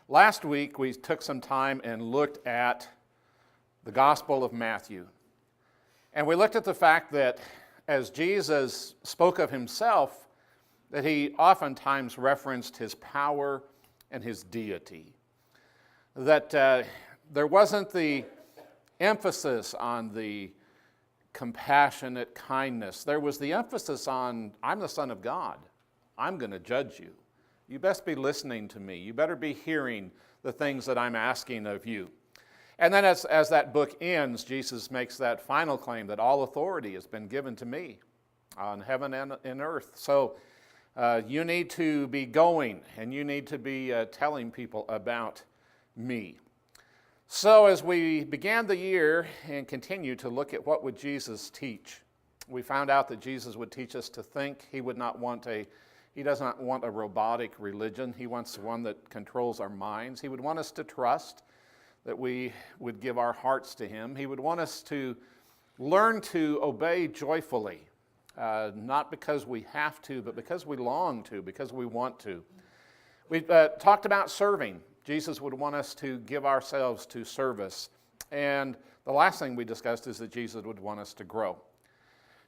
Last week, we took some time and looked at the Gospel of Matthew. And we looked at the fact that as Jesus spoke of himself, that he oftentimes referenced his power and his deity. That there wasn't the emphasis on the compassionate kindness. There was the emphasis on, I'm the Son of God. I'm going to judge you. You best be listening to me. You better be hearing the things that I'm asking of you. And then as that book ends, Jesus makes that final claim that all authority has been given to me on heaven and in earth. So you need to be going and you need to be telling people about me. So as we began the year and continue to look at what would Jesus teach, we found out that Jesus would teach us to think. He does not want a robotic religion. He wants one that controls our minds. He would want us to trust, that we would give our hearts to him. He would want us to learn to obey joyfully, not because we have to, but because we long to, because we want to. We've talked about serving. Jesus would want us to give ourselves to service. And the last thing we discussed is that Jesus would want us to grow.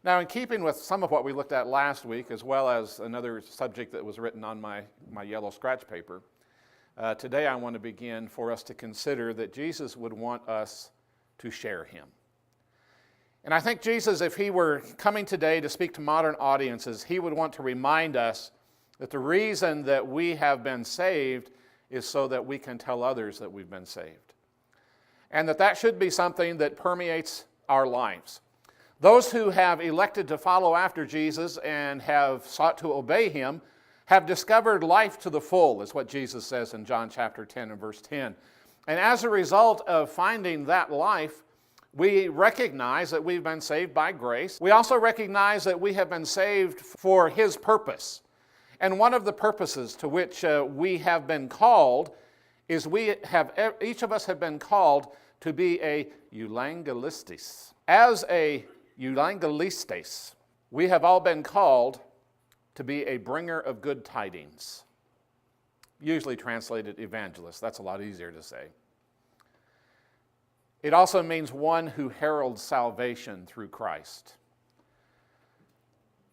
Now, in keeping with some of what we looked at last week, as well as another subject that was written on my yellow scratch paper, today I want to begin for us to consider that Jesus would want us to share him. And I think Jesus, if he were coming today to speak to modern audiences, he would want to remind us that the reason that we have been saved is so that we can tell others that we've been saved. And that should be something that permeates our lives. Those who have elected to follow after Jesus and have sought to obey him have discovered life to the full, is what Jesus says in John chapter 10 and verse 10. And as a result of finding that life, we recognize that we've been saved by grace. We also recognize that we have been saved for his purpose. And one of the purposes to which we have been called is each of us have been called to be a euangelistes. As a euangelistes, we have all been called to be a bringer of good tidings. Usually translated evangelist. That's a lot easier to say. It also means one who heralds salvation through Christ.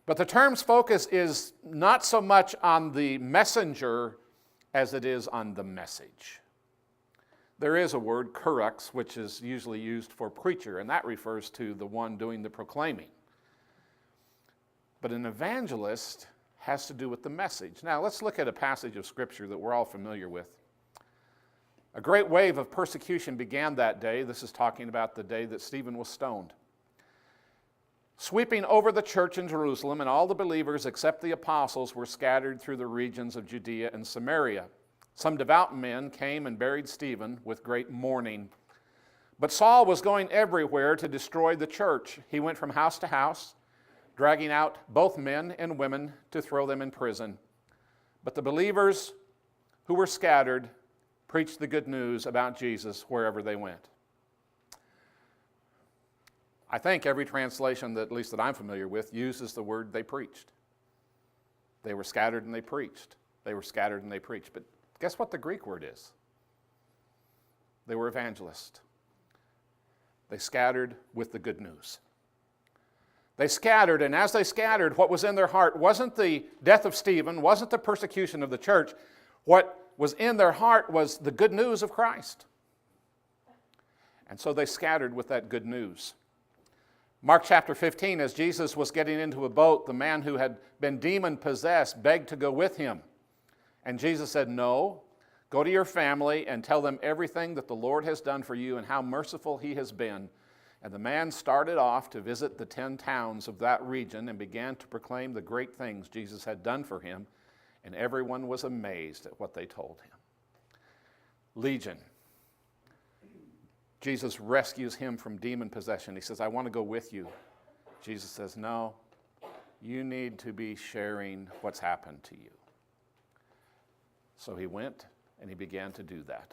But the term's focus is not so much on the messenger as it is on the message. There is a word, kurux, which is usually used for preacher, and that refers to the one doing the proclaiming. But an evangelist has to do with the message. Now, let's look at a passage of Scripture that we're all familiar with. A great wave of persecution began that day. This is talking about the day that Stephen was stoned. Sweeping over the church in Jerusalem, and all the believers except the apostles were scattered through the regions of Judea and Samaria. Some devout men came and buried Stephen with great mourning. But Saul was going everywhere to destroy the church. He went from house to house, dragging out both men and women to throw them in prison. But the believers who were scattered preached the good news about Jesus wherever they went. I think every translation, at least that I'm familiar with, uses the word they preached. They were scattered and they preached. They were scattered and they preached. But guess what the Greek word is? They were evangelists. They scattered with the good news. They scattered, and as they scattered, what was in their heart wasn't the death of Stephen, wasn't the persecution of the church. What was in their heart was the good news of Christ. And so they scattered with that good news. Mark chapter 15, as Jesus was getting into a boat, the man who had been demon-possessed begged to go with him. And Jesus said, "No, go to your family and tell them everything that the Lord has done for you and how merciful he has been." And the man started off to visit the 10 towns of that region and began to proclaim the great things Jesus had done for him. And everyone was amazed at what they told him. Legion. Jesus rescues him from demon possession. He says, "I want to go with you." Jesus says, "No, you need to be sharing what's happened to you." So he went and he began to do that.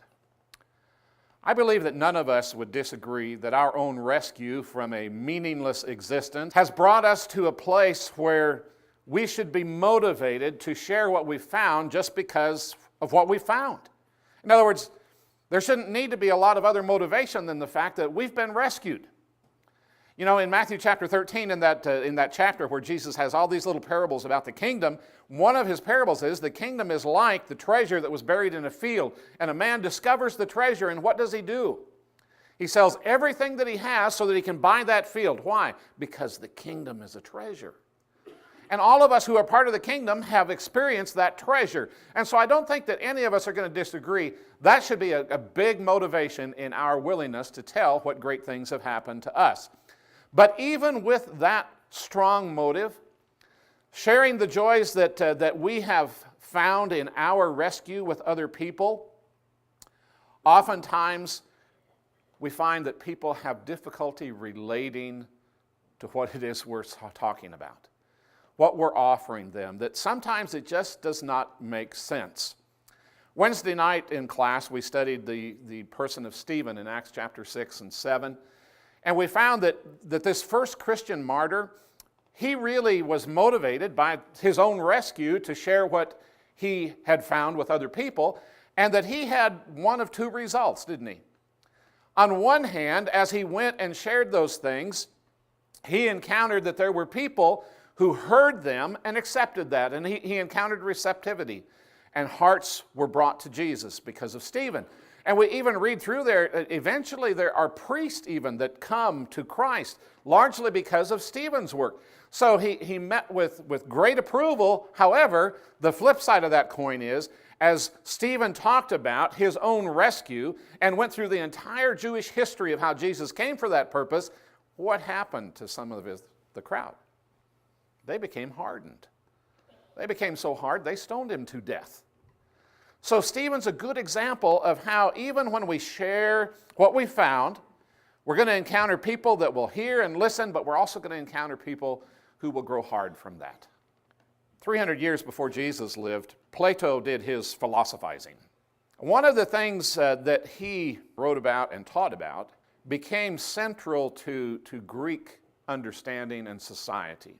I believe that none of us would disagree that our own rescue from a meaningless existence has brought us to a place where we should be motivated to share what we found just because of what we found. In other words, there shouldn't need to be a lot of other motivation than the fact that we've been rescued. You know, in Matthew chapter 13, in that chapter where Jesus has all these little parables about the kingdom, one of his parables is the kingdom is like the treasure that was buried in a field, and a man discovers the treasure, and what does he do? He sells everything that he has so that he can buy that field. Why? Because the kingdom is a treasure. And all of us who are part of the kingdom have experienced that treasure. And so I don't think that any of us are going to disagree. That should be a big motivation in our willingness to tell what great things have happened to us. But even with that strong motive, sharing the joys that we have found in our rescue with other people, oftentimes we find that people have difficulty relating to what it is we're talking about, what we're offering them, that sometimes it just does not make sense. Wednesday night in class, we studied the person of Stephen in Acts chapter 6 and 7, and we found that this first Christian martyr, he really was motivated by his own rescue to share what he had found with other people, and that he had one of two results, didn't he? On one hand, as he went and shared those things, he encountered that there were people who heard them and accepted that, and he encountered receptivity, and hearts were brought to Jesus because of Stephen. And we even read through there, eventually there are priests even that come to Christ, largely because of Stephen's work. So he met with great approval. However, the flip side of that coin is, as Stephen talked about his own rescue and went through the entire Jewish history of how Jesus came for that purpose, what happened to some of the crowd? They became hardened. They became so hard, they stoned him to death. So Stephen's a good example of how even when we share what we found, we're going to encounter people that will hear and listen, but we're also going to encounter people who will grow hard from that. 300 years before Jesus lived, Plato did his philosophizing. One of the things that he wrote about and taught about became central to Greek understanding and society.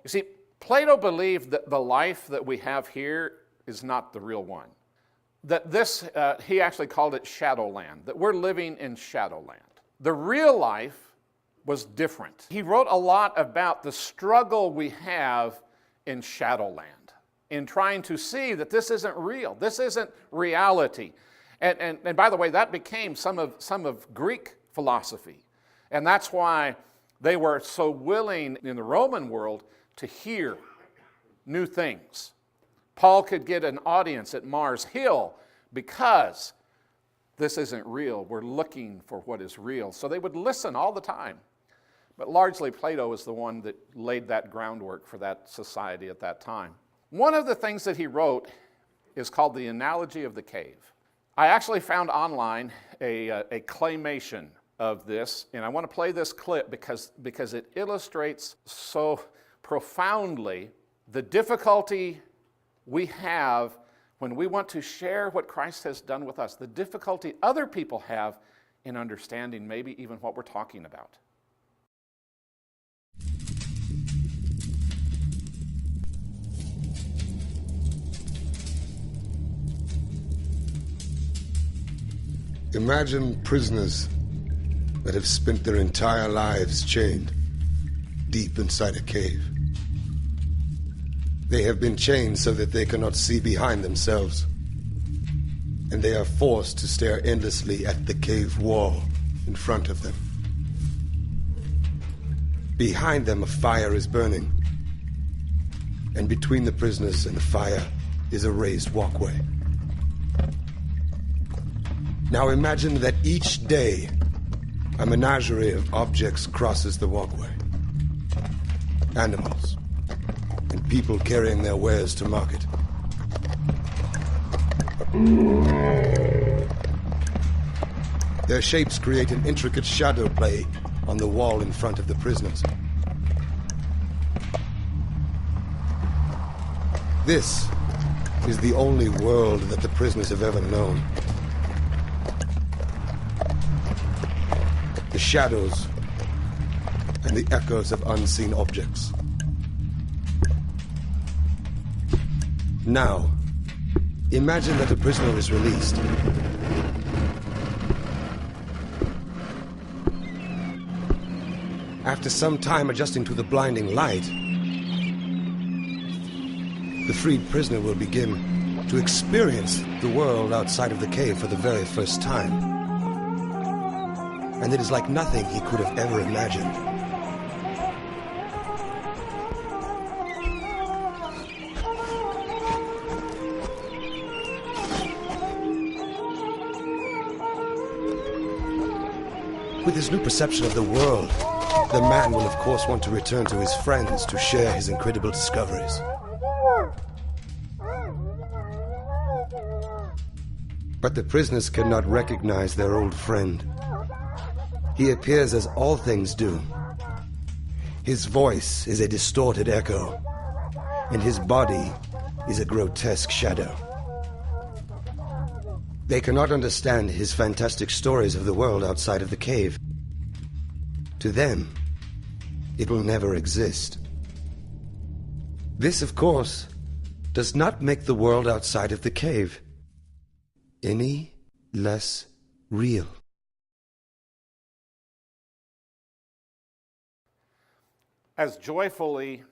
You see, Plato believed that the life that we have here is not the real one. That this, he actually called it shadowland, that we're living in shadowland. The real life was different. He wrote a lot about the struggle we have in shadowland, in trying to see that this isn't real, this isn't reality. And by the way, that became some of Greek philosophy. And that's why they were so willing in the Roman world to hear new things. Paul could get an audience at Mars Hill because this isn't real. We're looking for what is real. So they would listen all the time. But largely Plato is the one that laid that groundwork for that society at that time. One of the things that he wrote is called The Analogy of the Cave. I actually found online a claymation of this, and I want to play this clip because it illustrates so profoundly the difficulty we have when we want to share what Christ has done with us, the difficulty other people have in understanding maybe even what we're talking about. Imagine prisoners that have spent their entire lives chained deep inside a cave. They have been chained so that they cannot see behind themselves, and they are forced to stare endlessly at the cave wall in front of them. Behind them, a fire is burning, and between the prisoners and the fire is a raised walkway. Now imagine that each day, a menagerie of objects crosses the walkway. Animals, and people carrying their wares to market. Their shapes create an intricate shadow play on the wall in front of the prisoners. This is the only world that the prisoners have ever known. The shadows and the echoes of unseen objects. Now, Imagine that a prisoner is released. After some time adjusting to the blinding light, the freed prisoner will begin to experience the world outside of the cave for the very first time. And it is like nothing he could have ever imagined. With his new perception of the world, the man will of course want to return to his friends to share his incredible discoveries. But the prisoners cannot recognize their old friend. He appears as all things do. His voice is a distorted echo, and his body is a grotesque shadow. They cannot understand his fantastic stories of the world outside of the cave. To them, it will never exist. This, of course, does not make the world outside of the cave any less real. As joyfully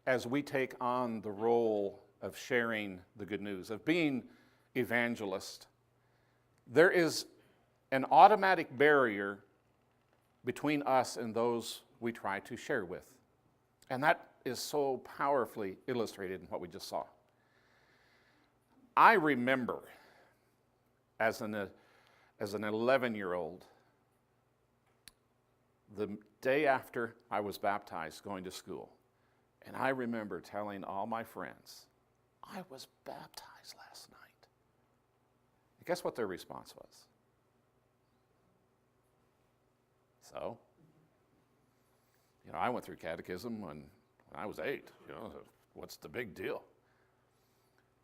as we take on the role of sharing the good news, of being evangelist, there is an automatic barrier between us and those we try to share with. And that is so powerfully illustrated in what we just saw. I remember as an 11-year-old, the day after I was baptized, going to school, and I remember telling all my friends, I was baptized last night. And guess what their response was? So, I went through catechism when I was 8. What's the big deal?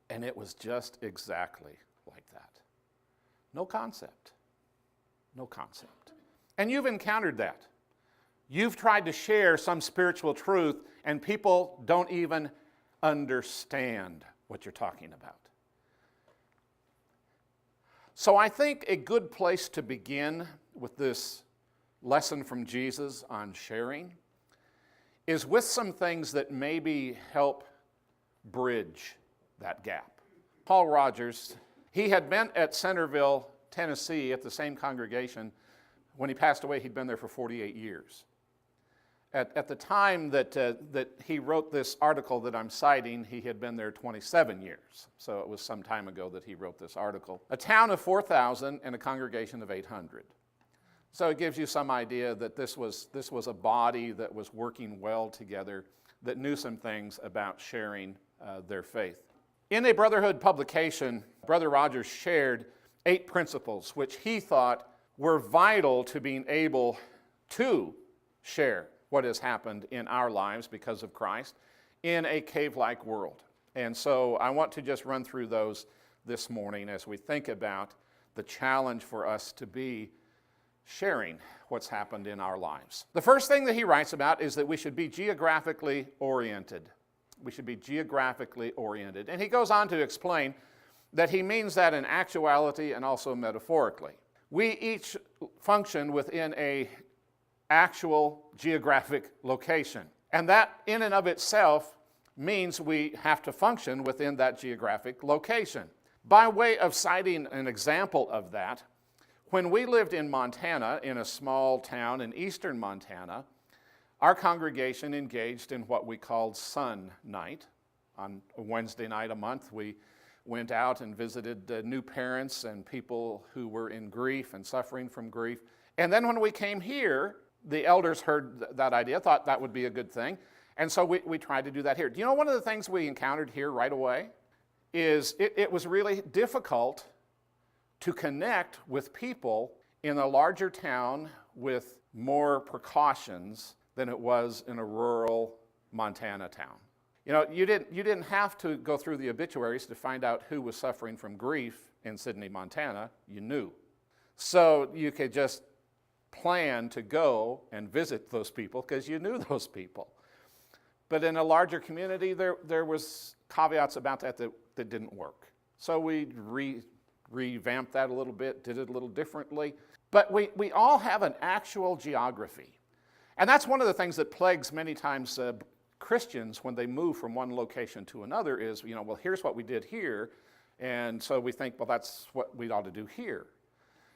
And it was just exactly like that. No concept. No concept. And you've encountered that. You've tried to share some spiritual truth, and people don't even understand what you're talking about. So I think a good place to begin with this lesson from Jesus on sharing is with some things that maybe help bridge that gap. Paul Rogers, he had been at Centerville, Tennessee, at the same congregation. When he passed away, he'd been there for 48 years. At the time that he wrote this article that I'm citing, he had been there 27 years. So it was some time ago that he wrote this article. A town of 4,000 and a congregation of 800. So it gives you some idea that this was a body that was working well together, that knew some things about sharing their faith. In a Brotherhood publication, Brother Rogers shared 8 principles which he thought were vital to being able to share what has happened in our lives because of Christ in a cave-like world. And so I want to just run through those this morning as we think about the challenge for us to be sharing what's happened in our lives. The first thing that he writes about is that we should be geographically oriented. We should be geographically oriented. And he goes on to explain that he means that in actuality and also metaphorically. We each function within a actual geographic location. And that in and of itself means we have to function within that geographic location. By way of citing an example of that, when we lived in Montana, in a small town in eastern Montana, our congregation engaged in what we called Sun Night. On a Wednesday night a month, we went out and visited new parents and people who were in grief and suffering from grief. And then when we came here, the elders heard that idea, thought that would be a good thing, and so we tried to do that here. Do you know one of the things we encountered here right away is it was really difficult to connect with people in a larger town with more precautions than it was in a rural Montana town. You didn't have to go through the obituaries to find out who was suffering from grief in Sidney, Montana. You knew. So you could just plan to go and visit those people because you knew those people. But in a larger community, there was caveats about that didn't work. So we revamped that a little bit, did it a little differently. But we all have an actual geography. And that's one of the things that plagues many times Christians when they move from one location to another is, well, here's what we did here. And so we think, well, that's what we ought to do here.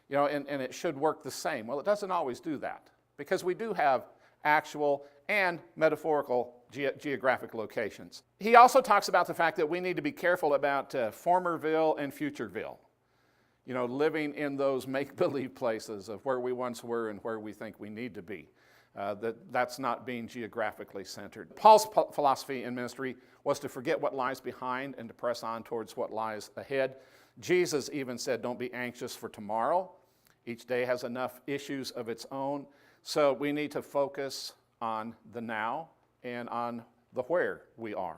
And it should work the same. Well, it doesn't always do that because we do have actual and metaphorical geographic locations. He also talks about the fact that we need to be careful about formerville and futureville. Living in those make-believe places of where we once were and where we think we need to be. That's not being geographically centered. Paul's philosophy in ministry was to forget what lies behind and to press on towards what lies ahead. Jesus even said, don't be anxious for tomorrow. Each day has enough issues of its own. So we need to focus on the now and on the where we are.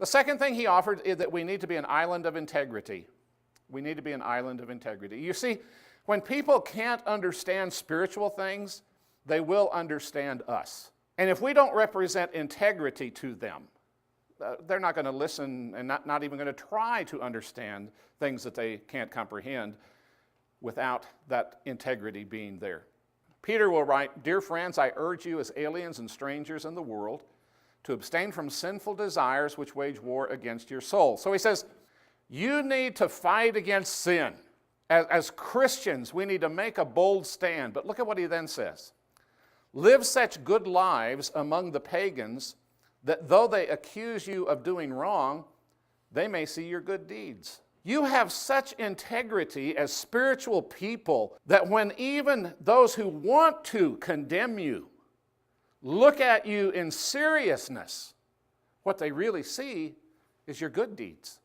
The second thing he offered is that we need to be an island of integrity. We need to be an island of integrity. You see, when people can't understand spiritual things, they will understand us. And if we don't represent integrity to them, they're not going to listen and not even going to try to understand things that they can't comprehend without that integrity being there. Peter will write, "Dear friends, I urge you as aliens and strangers in the world to abstain from sinful desires which wage war against your soul." So he says, you need to fight against sin. As Christians, we need to make a bold stand. But look at what he then says. Live such good lives among the pagans that though they accuse you of doing wrong, they may see your good deeds. You have such integrity as spiritual people that when even those who want to condemn you look at you in seriousness, what they really see is your good deeds.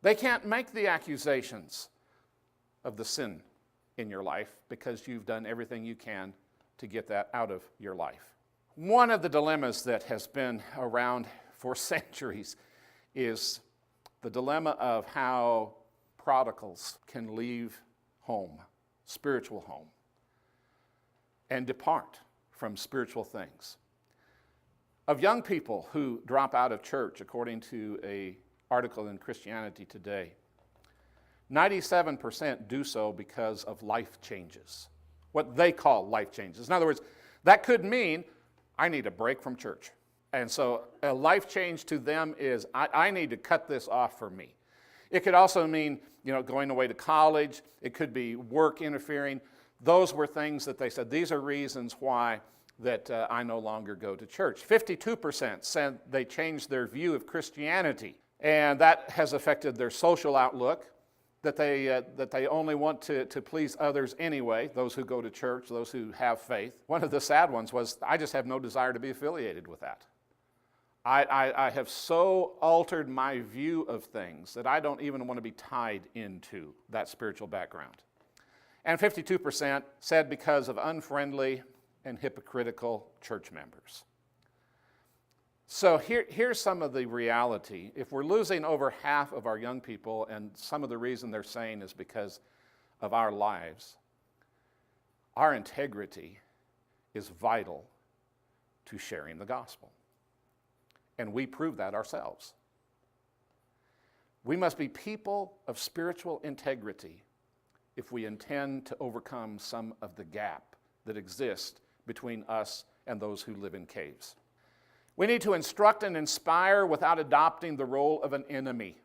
They can't make the accusations of the sin in your life because you've done everything you can to get that out of your life. One of the dilemmas that has been around for centuries is the dilemma of how prodigals can leave home, spiritual home, and depart from spiritual things. Of young people who drop out of church, according to an article in Christianity Today, 97% do so because of life changes, what they call life changes. In other words, that could mean, I need a break from church. And so a life change to them is, I need to cut this off for me. It could also mean, going away to college. It could be work interfering. Those were things that they said, these are reasons why that I no longer go to church. 52% said they changed their view of Christianity, and that has affected their social outlook, that they only want to please others anyway, those who go to church, those who have faith. One of the sad ones was, I just have no desire to be affiliated with that. I have so altered my view of things that I don't even want to be tied into that spiritual background. And 52% said because of unfriendly and hypocritical church members. So here's some of the reality. If we're losing over half of our young people, and some of the reason they're saying is because of our lives, our integrity is vital to sharing the gospel. And we prove that ourselves. We must be people of spiritual integrity if we intend to overcome some of the gap that exists between us and those who live in caves. We need to instruct and inspire without adopting the role of an enemy.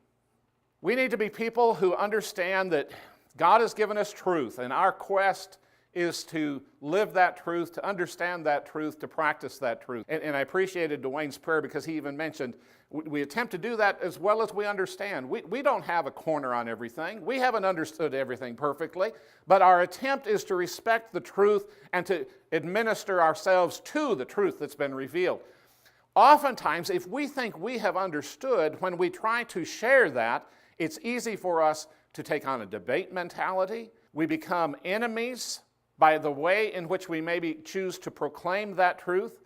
We need to be people who understand that God has given us truth, and our quest is to live that truth, to understand that truth, to practice that truth. And I appreciated Dwayne's prayer because he even mentioned we attempt to do that as well as we understand. We don't have a corner on everything. We haven't understood everything perfectly, but our attempt is to respect the truth and to administer ourselves to the truth that's been revealed. Oftentimes, if we think we have understood, when we try to share that, it's easy for us to take on a debate mentality. We become enemies by the way in which we maybe choose to proclaim that truth.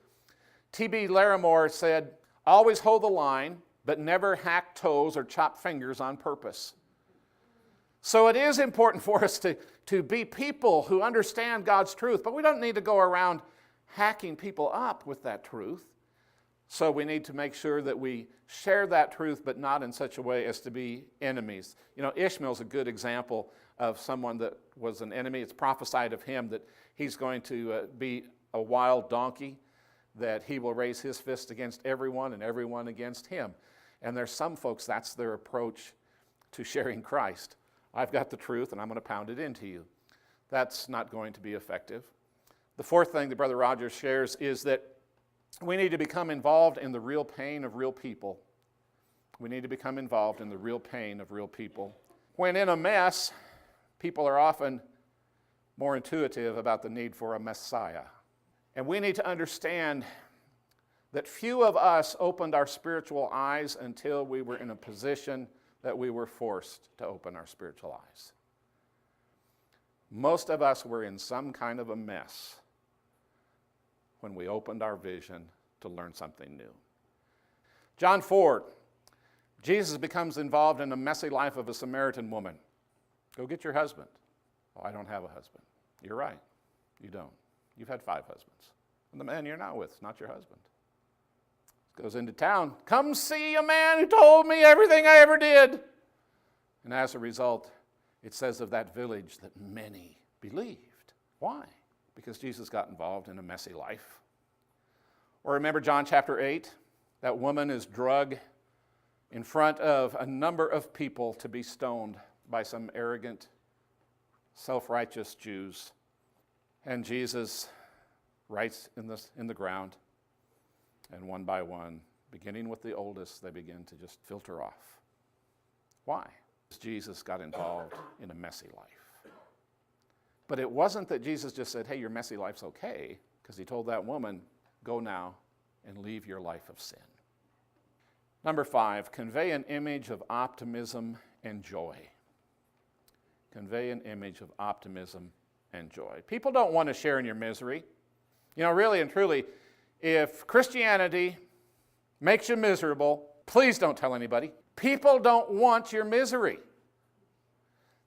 T.B. Larimore said, always hold the line, but never hack toes or chop fingers on purpose. So it is important for us to be people who understand God's truth, but we don't need to go around hacking people up with that truth. So we need to make sure that we share that truth, but not in such a way as to be enemies. You know, Ishmael's a good example of someone that was an enemy. It's prophesied of him that he's going to be a wild donkey, that he will raise his fist against everyone and everyone against him. And there's some folks, that's their approach to sharing Christ. I've got the truth and I'm going to pound it into you. That's not going to be effective. The fourth thing that Brother Rogers shares is that we need to become involved in the real pain of real people. We need to become involved in the real pain of real people. When in a mess, people are often more intuitive about the need for a Messiah. And we need to understand that few of us opened our spiritual eyes until we were in a position that we were forced to open our spiritual eyes. Most of us were in some kind of a mess when we opened our vision to learn something new. John 4, Jesus becomes involved in the messy life of a Samaritan woman. Go get your husband. Oh, I don't have a husband. You're right. You don't. You've had 5 husbands. And the man you're not with is not your husband. Goes into town. Come see a man who told me everything I ever did. And as a result, it says of that village that many believed. Why? Because Jesus got involved in a messy life. Or remember John chapter 8? That woman is drugged in front of a number of people to be stoned by some arrogant, self-righteous Jews. And Jesus writes in the ground, and one by one, beginning with the oldest, they begin to just filter off. Why? Because Jesus got involved in a messy life. But it wasn't that Jesus just said, hey, your messy life's okay, because he told that woman, go now and leave your life of sin. Number 5, convey an image of optimism and joy. Convey an image of optimism and joy. People don't want to share in your misery. You know, really and truly, if Christianity makes you miserable, please don't tell anybody. People don't want your misery.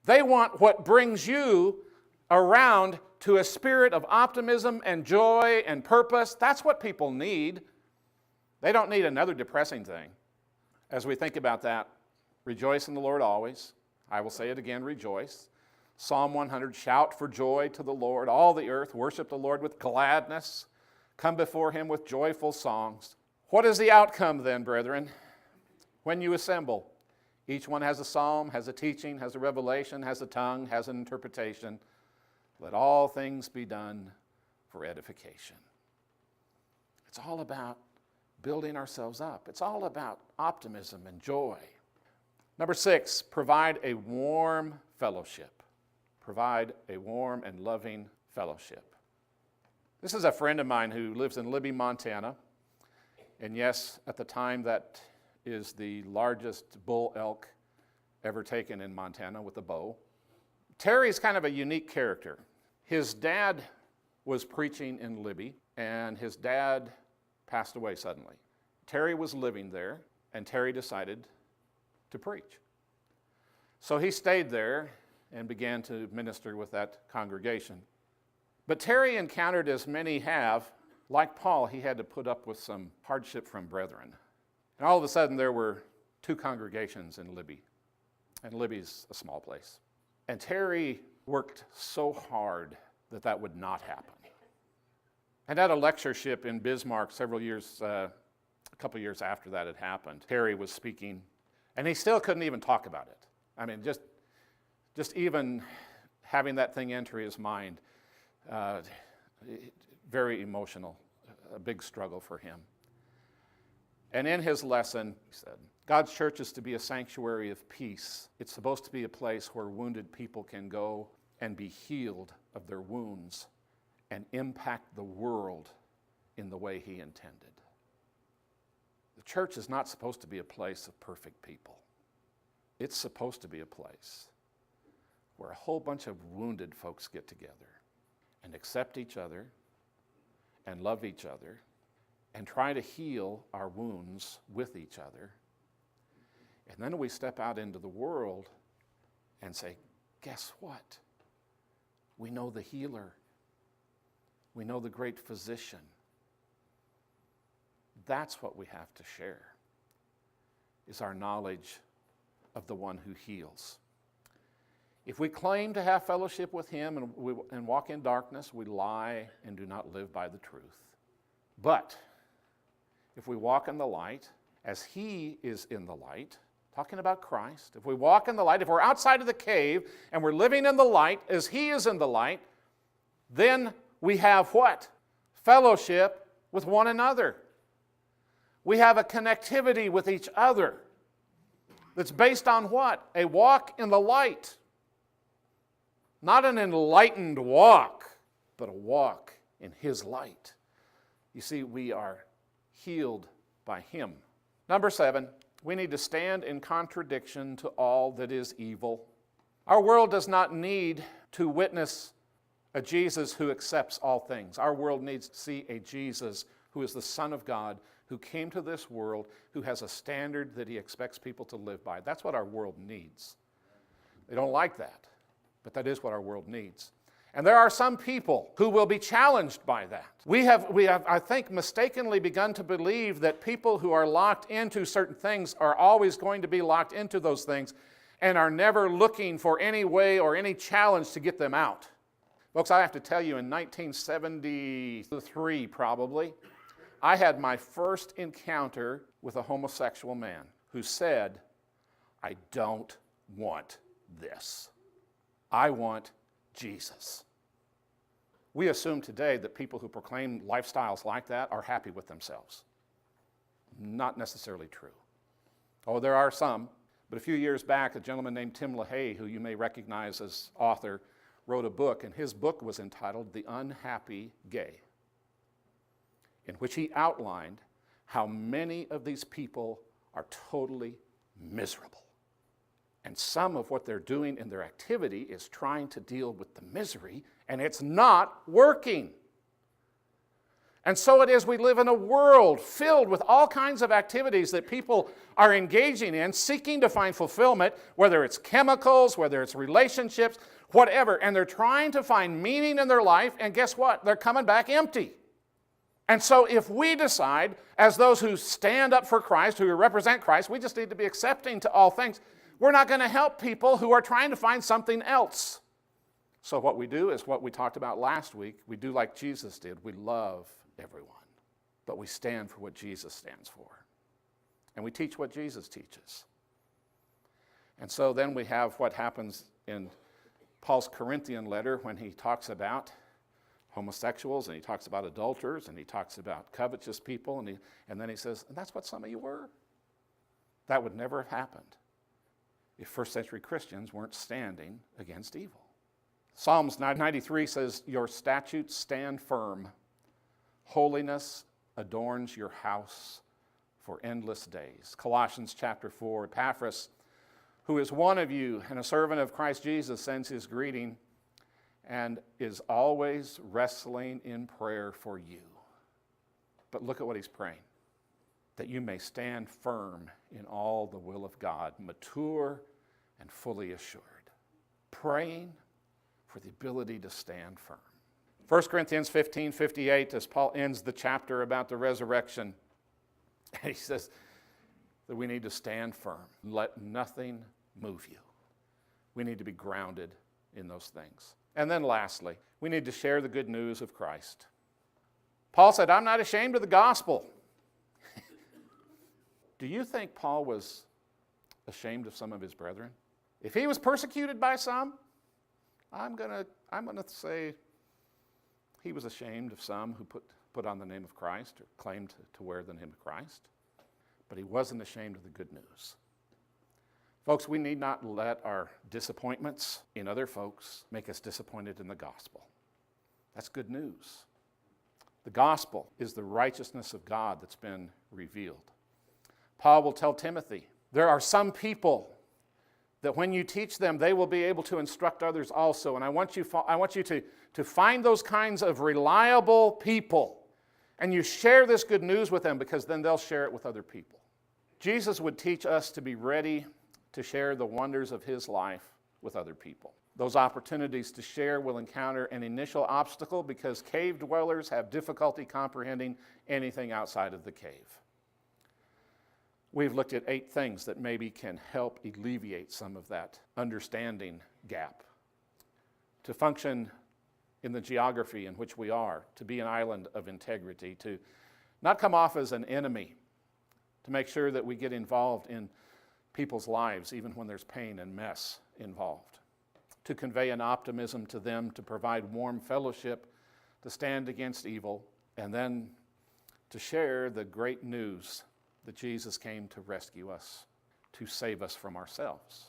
They want what brings you around to a spirit of optimism and joy and purpose. That's what people need. They don't need another depressing thing. As we think about that, rejoice in the Lord always. I will say it again, rejoice. Psalm 100, shout for joy to the Lord, all the earth, worship the Lord with gladness. Come before him with joyful songs. What is the outcome then, brethren? When you assemble, each one has a psalm, has a teaching, has a revelation, has a tongue, has an interpretation. Let all things be done for edification. It's all about building ourselves up. It's all about optimism and joy. Number 6, provide a warm fellowship. Provide a warm and loving fellowship. This is a friend of mine who lives in Libby, Montana. And yes, at the time, that is the largest bull elk ever taken in Montana with a bow. Terry's kind of a unique character. His dad was preaching in Libby, and his dad passed away suddenly. Terry was living there, and Terry decided to preach. So he stayed there and began to minister with that congregation. But Terry encountered, as many have, like Paul, he had to put up with some hardship from brethren. And all of a sudden, there were 2 congregations in Libby. And Libby's a small place. And Terry worked so hard that that would not happen. And at a lectureship in Bismarck several years, a couple years after that had happened, Terry was speaking, and he still couldn't even talk about it. I mean, just even having that thing enter his mind, very emotional, a big struggle for him. And in his lesson, he said, God's church is to be a sanctuary of peace. It's supposed to be a place where wounded people can go and be healed of their wounds and impact the world in the way he intended. The church is not supposed to be a place of perfect people. It's supposed to be a place where a whole bunch of wounded folks get together and accept each other and love each other and try to heal our wounds with each other. And then we step out into the world and say, guess what? We know the healer. We know the great physician. That's what we have to share, is our knowledge of the one who heals. If we claim to have fellowship with him and walk in darkness, we lie and do not live by the truth. But if we walk in the light, as he is in the light, talking about Christ, if we walk in the light, if we're outside of the cave and we're living in the light as he is in the light, then we have what? Fellowship with one another. We have a connectivity with each other that's based on what? A walk in the light. Not an enlightened walk, but a walk in his light. You see, we are healed by him. Number 7, we need to stand in contradiction to all that is evil. Our world does not need to witness a Jesus who accepts all things. Our world needs to see a Jesus who is the Son of God, who came to this world, who has a standard that he expects people to live by. That's what our world needs. They don't like that, but that is what our world needs. And there are some people who will be challenged by that. We have, I think, mistakenly begun to believe that people who are locked into certain things are always going to be locked into those things and are never looking for any way or any challenge to get them out. Folks, I have to tell you, in 1973 probably, I had my first encounter with a homosexual man who said, "I don't want this. I want Jesus." We assume today that people who proclaim lifestyles like that are happy with themselves. Not necessarily true. Oh, there are some. But a few years back, a gentleman named Tim LaHaye, who you may recognize as author, wrote a book, and his book was entitled The Unhappy Gay, in which he outlined how many of these people are totally miserable. And some of what they're doing in their activity is trying to deal with the misery, and it's not working. And so it is, we live in a world filled with all kinds of activities that people are engaging in, seeking to find fulfillment, whether it's chemicals, whether it's relationships, whatever. And they're trying to find meaning in their life, and guess what? They're coming back empty. And so if we decide, as those who stand up for Christ, who represent Christ, we just need to be accepting to all things, we're not going to help people who are trying to find something else. So what we do is what we talked about last week. We do like Jesus did. We love everyone, but we stand for what Jesus stands for. And we teach what Jesus teaches. And so then we have what happens in Paul's Corinthian letter when he talks about homosexuals, and he talks about adulterers, and he talks about covetous people, and then he says, and that's what some of you were. That would never have happened if first century Christians weren't standing against evil. Psalms 93 says, your statutes stand firm. Holiness adorns your house for endless days. Colossians chapter 4, Epaphras, who is one of you and a servant of Christ Jesus, sends his greeting and is always wrestling in prayer for you. But look at what he's praying. That you may stand firm in all the will of God, mature and fully assured. Praying for the ability to stand firm. 1 Corinthians 15:58, as Paul ends the chapter about the resurrection, he says that we need to stand firm. Let nothing move you. We need to be grounded in those things. And then lastly, we need to share the good news of Christ. Paul said, I'm not ashamed of the gospel. Do you think Paul was ashamed of some of his brethren? If he was persecuted by some, I'm gonna say he was ashamed of some who put on the name of Christ or claimed to wear the name of Christ. But he wasn't ashamed of the good news. Folks, we need not let our disappointments in other folks make us disappointed in the gospel. That's good news. The gospel is the righteousness of God that's been revealed. Paul will tell Timothy, there are some people that when you teach them, they will be able to instruct others also. And I want you to find those kinds of reliable people, and you share this good news with them, because then they'll share it with other people. Jesus would teach us to be ready to share the wonders of his life with other people. Those opportunities to share will encounter an initial obstacle because cave dwellers have difficulty comprehending anything outside of the cave. We've looked at 8 things that maybe can help alleviate some of that understanding gap. To function in the geography in which we are, to be an island of integrity, to not come off as an enemy, to make sure that we get involved in people's lives even when there's pain and mess involved, to convey an optimism to them, to provide warm fellowship, to stand against evil, and then to share the great news that Jesus came to rescue us, to save us from ourselves.